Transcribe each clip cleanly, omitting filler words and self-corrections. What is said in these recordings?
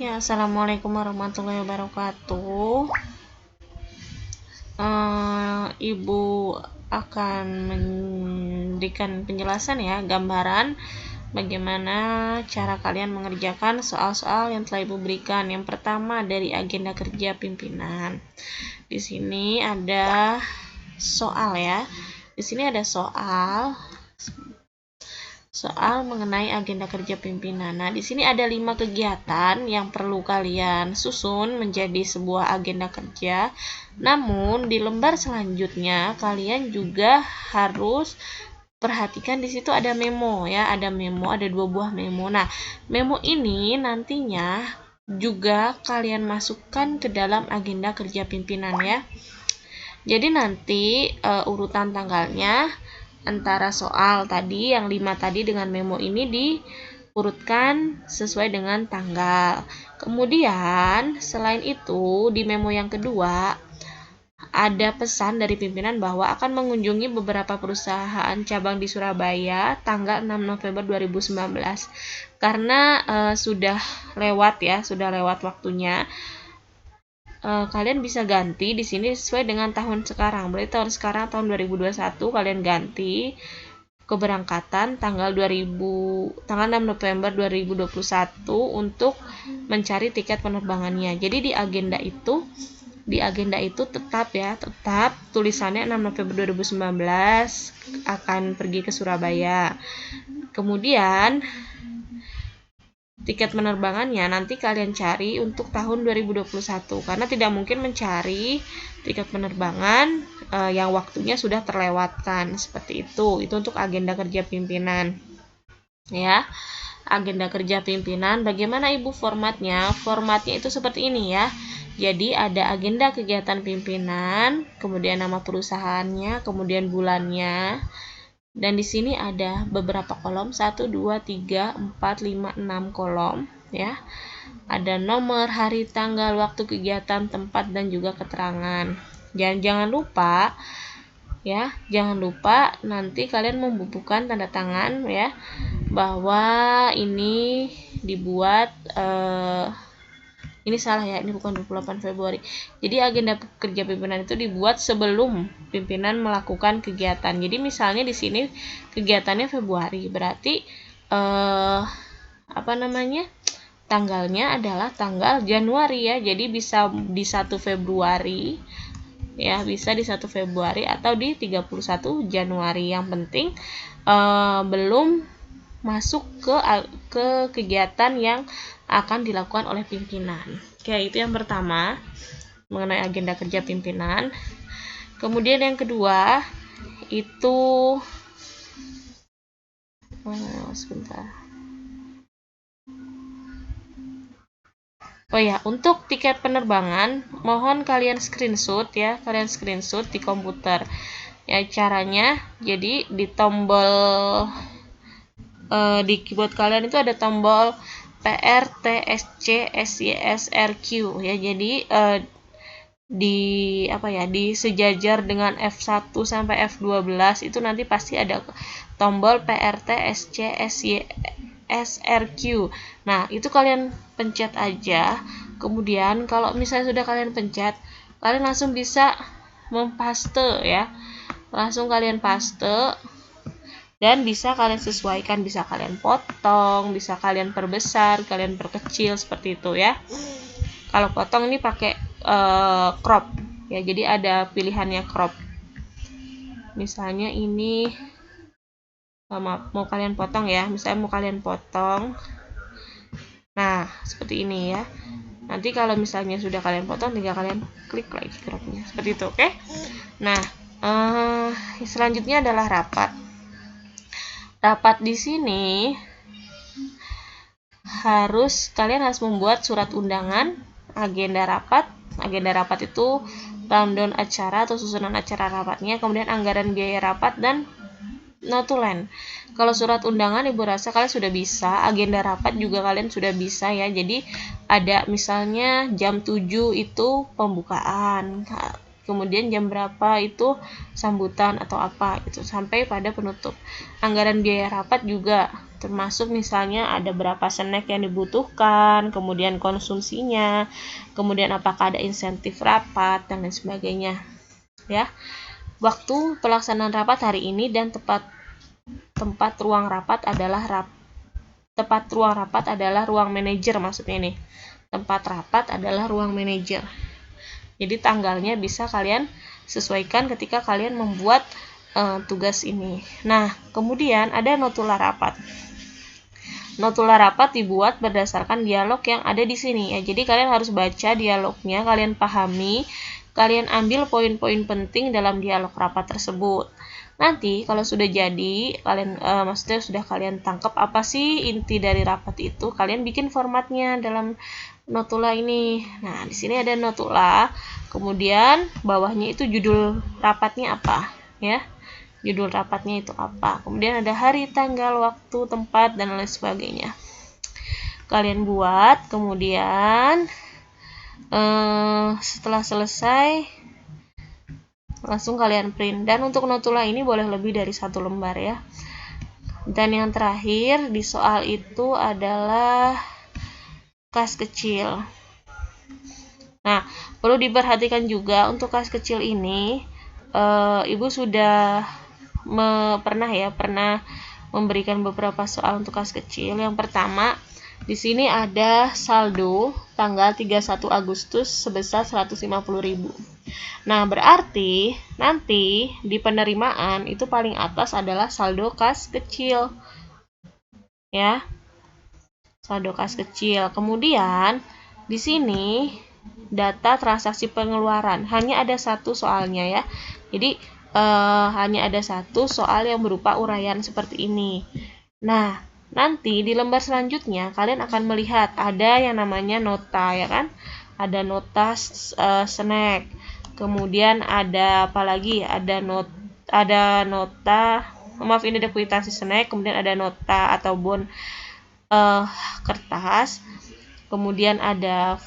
Ya, assalamualaikum warahmatullahi wabarakatuh. Ibu akan memberikan penjelasan ya, gambaran bagaimana cara kalian mengerjakan soal-soal yang telah Ibu berikan. Yang pertama dari agenda kerja pimpinan. Di sini ada soal ya. Di sini ada soal mengenai agenda kerja pimpinan. Nah, di sini ada 5 kegiatan yang perlu kalian susun menjadi sebuah agenda kerja. Namun, di lembar selanjutnya kalian juga harus perhatikan di situ ada memo ya, ada 2 buah memo. Nah, memo ini nantinya juga kalian masukkan ke dalam agenda kerja pimpinan ya. Jadi nanti urutan tanggalnya antara soal tadi yang 5 tadi dengan memo ini diurutkan sesuai dengan tanggal. Kemudian selain itu di memo yang kedua ada pesan dari pimpinan bahwa akan mengunjungi beberapa perusahaan cabang di Surabaya tanggal 6 November 2019. Karena sudah lewat waktunya. Kalian bisa ganti di sini sesuai dengan tahun sekarang. Berarti tahun sekarang tahun 2021 kalian ganti keberangkatan tanggal 6 November 2021 untuk mencari tiket penerbangannya. Jadi di agenda itu tetap tulisannya 6 November 2019 akan pergi ke Surabaya. Kemudian tiket penerbangannya nanti kalian cari untuk tahun 2021 karena tidak mungkin mencari tiket penerbangan yang waktunya sudah terlewatkan seperti itu. Itu untuk agenda kerja pimpinan. Ya. Agenda kerja pimpinan, bagaimana Ibu formatnya? Formatnya itu seperti ini ya. Jadi ada agenda kegiatan pimpinan, kemudian nama perusahaannya, kemudian bulannya. Dan di sini ada beberapa kolom, 1, 2, 3, 4, 5, 6 kolom ya. Ada nomor, hari, tanggal, waktu kegiatan, tempat, dan juga keterangan. Jangan lupa ya, jangan lupa nanti kalian membubuhkan tanda tangan ya bahwa ini dibuat ini salah ya, ini bukan 28 Februari. Jadi agenda kerja pimpinan itu dibuat sebelum pimpinan melakukan kegiatan. Jadi misalnya di sini kegiatannya Februari, berarti tanggalnya adalah tanggal Januari ya. Jadi bisa di 1 Februari ya, bisa di 1 Februari atau di 31 Januari. Yang penting belum masuk ke kegiatan yang akan dilakukan oleh pimpinan. Oke, itu yang pertama mengenai agenda kerja pimpinan. Kemudian yang kedua itu untuk tiket penerbangan mohon kalian screenshot ya, di komputer. Ya, caranya jadi di tombol di keyboard kalian itu ada tombol PR, TSC, SYS, RQ ya. Jadi di sejajar dengan F1 sampai F12 itu nanti pasti ada tombol PRT, SC, SYS, RQ. Nah, itu kalian pencet aja. Kemudian kalau misalnya sudah kalian pencet, kalian langsung bisa mempaste ya. Langsung kalian paste. Dan bisa kalian sesuaikan, bisa kalian potong, bisa kalian perbesar, kalian perkecil seperti itu ya. Kalau potong ini pakai crop ya, jadi ada pilihannya crop. Misalnya ini mau kalian potong ya, misalnya mau kalian potong. Nah, seperti ini ya. Nanti kalau misalnya sudah kalian potong, tinggal kalian klik lagi cropnya seperti itu, oke? Nah, selanjutnya adalah rapat. Rapat di sini kalian harus membuat surat undangan, agenda rapat. Agenda rapat itu rundown acara atau susunan acara rapatnya, kemudian anggaran biaya rapat dan notulen. Kalau surat undangan Ibu rasa kalian sudah bisa, agenda rapat juga kalian sudah bisa ya. Jadi ada misalnya jam 7 itu pembukaan. kemudian jam berapa itu sambutan atau apa gitu, sampai pada penutup. Anggaran biaya rapat juga termasuk misalnya ada berapa snack yang dibutuhkan, kemudian konsumsinya, kemudian apakah ada insentif rapat dan lain sebagainya ya. Waktu pelaksanaan rapat hari ini dan tempat ruang rapat adalah ruang manajer, maksudnya nih. Tempat rapat adalah ruang manajer. Jadi tanggalnya bisa kalian sesuaikan ketika kalian membuat tugas ini. Nah, kemudian ada notula rapat. Notula rapat dibuat berdasarkan dialog yang ada di sini ya. Jadi kalian harus baca dialognya, kalian pahami, kalian ambil poin-poin penting dalam dialog rapat tersebut. Nanti kalau sudah jadi, kalian maksudnya sudah kalian tangkap apa sih inti dari rapat itu, kalian bikin formatnya dalam notula ini. Nah, di sini ada notula, kemudian bawahnya itu judul rapatnya apa ya. Judul rapatnya itu apa. Kemudian ada hari, tanggal, waktu, tempat, dan lain sebagainya. Kalian buat, kemudian setelah selesai langsung kalian print. Dan untuk notula ini boleh lebih dari 1 lembar ya. Dan yang terakhir di soal itu adalah kas kecil. Nah, perlu diperhatikan juga untuk kas kecil ini, Ibu sudah pernah memberikan beberapa soal untuk kas kecil. Yang pertama, di sini ada saldo tanggal 31 Agustus sebesar 150.000. Nah, berarti nanti di penerimaan itu paling atas adalah saldo kas kecil. Ya. Saldo kas kecil. Kemudian di sini data transaksi pengeluaran. Hanya ada satu soalnya ya. Jadi hanya ada satu soal yang berupa uraian seperti ini. Nah, nanti di lembar selanjutnya kalian akan melihat ada yang namanya nota ya kan? Ada nota snack. Kemudian ada apa lagi? Ada nota, maaf ini ada kwitansi snack, kemudian ada nota atau bon kertas. Kemudian ada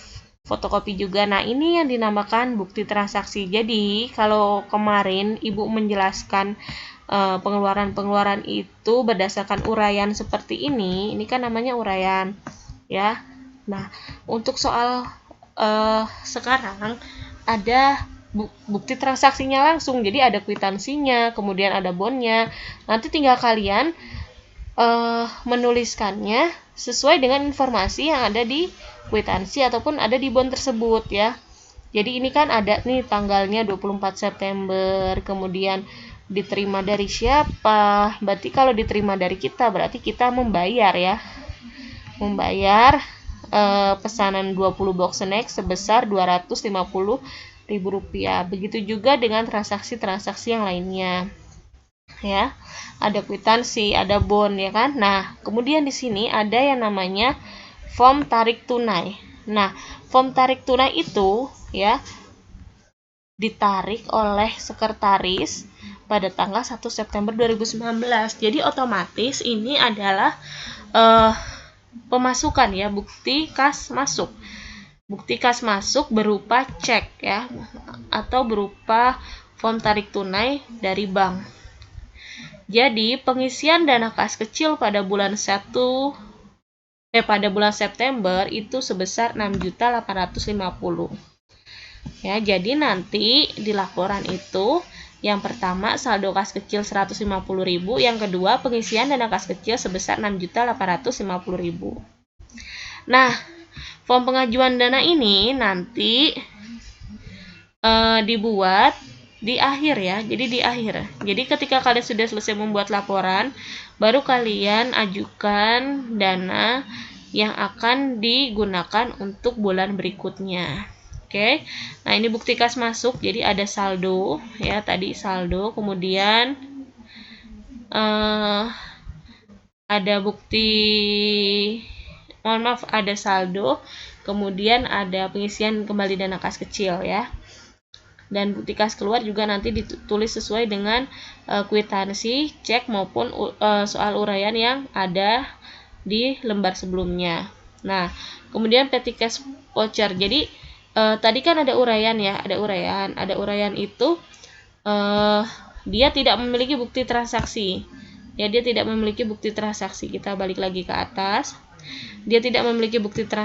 fotokopi juga. Nah, ini yang dinamakan bukti transaksi. Jadi, kalau kemarin Ibu menjelaskan pengeluaran itu berdasarkan uraian seperti ini kan namanya uraian ya. Nah, untuk soal sekarang ada bukti transaksinya langsung, jadi ada kwitansinya, kemudian ada bonnya. Nanti tinggal kalian menuliskannya sesuai dengan informasi yang ada di kwitansi ataupun ada di bon tersebut ya. Jadi ini kan ada nih tanggalnya 24 September, kemudian diterima dari siapa. Berarti kalau diterima dari kita berarti kita membayar ya. Membayar pesanan 20 box snack sebesar Rp250.000. Begitu juga dengan transaksi-transaksi yang lainnya. Ya. Ada kwitansi, ada bon ya kan. Nah, kemudian di sini ada yang namanya form tarik tunai. Nah, form tarik tunai itu ya ditarik oleh sekretaris pada tanggal 1 September 2019. Jadi otomatis ini adalah pemasukan ya, bukti kas masuk. Bukti kas masuk berupa cek ya atau berupa form tarik tunai dari bank. Jadi pengisian dana kas kecil pada bulan September itu sebesar 6.850.000. Ya, jadi nanti di laporan itu yang pertama saldo kas kecil 150.000, yang kedua pengisian dana kas kecil sebesar 6.850.000. Nah, form pengajuan dana ini nanti dibuat di akhir ya. Jadi di akhir. Jadi ketika kalian sudah selesai membuat laporan, baru kalian ajukan dana yang akan digunakan untuk bulan berikutnya. Oke. Nah, ini bukti kas masuk. Jadi ada saldo ya, tadi saldo, kemudian ada bukti ada saldo, kemudian ada pengisian kembali dana kas kecil ya. Dan bukti kas keluar juga nanti ditulis sesuai dengan kwitansi, cek maupun soal uraian yang ada di lembar sebelumnya. Nah, kemudian petty cash voucher. Jadi tadi kan ada uraian ya, ada uraian itu dia tidak memiliki bukti transaksi. Ya, dia tidak memiliki bukti transaksi. Kita balik lagi ke atas. Dia tidak memiliki bukti transaksi.